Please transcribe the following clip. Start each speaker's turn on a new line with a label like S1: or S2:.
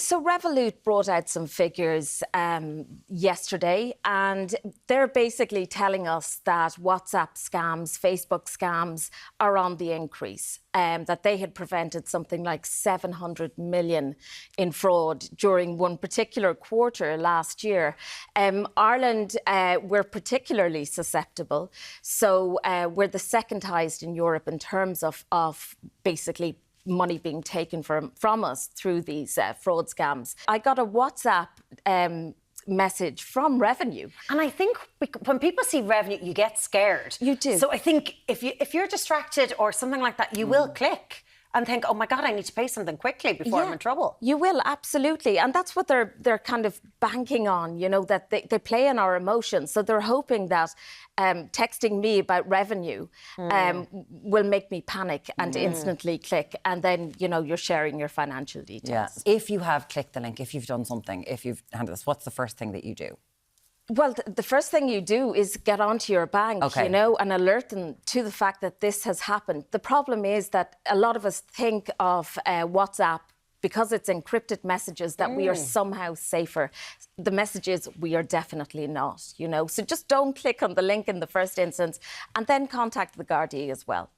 S1: So Revolut brought out some figures yesterday, and they're basically telling us that WhatsApp scams, Facebook scams are on the increase, that they had prevented something like 700 million in fraud during one particular quarter last year. Ireland, we're particularly susceptible. So we're the second highest in Europe in terms of basically money being taken from us through these fraud scams. I got a WhatsApp message from Revenue.
S2: And I think when people see Revenue, you get scared.
S1: You do.
S2: So I think if you're distracted or something like that, you will click and think, oh my God, I need to pay something quickly before I'm in trouble.
S1: You will, absolutely. And that's what they're kind of banking on, you know, that they play on our emotions. So they're hoping that texting me about Revenue will make me panic and instantly click. And then, you know, you're sharing your financial details.
S3: Yeah. If you have clicked the link, if you've done something, if you've handled this, what's the first thing that you do?
S1: Well, the first thing you do is get onto your bank, you know, and alert them to the fact that this has happened. The problem is that a lot of us think of WhatsApp, because it's encrypted messages, that we are somehow safer. The message is we are definitely not, you know. So just don't click on the link in the first instance, and then contact the Gardaí as well.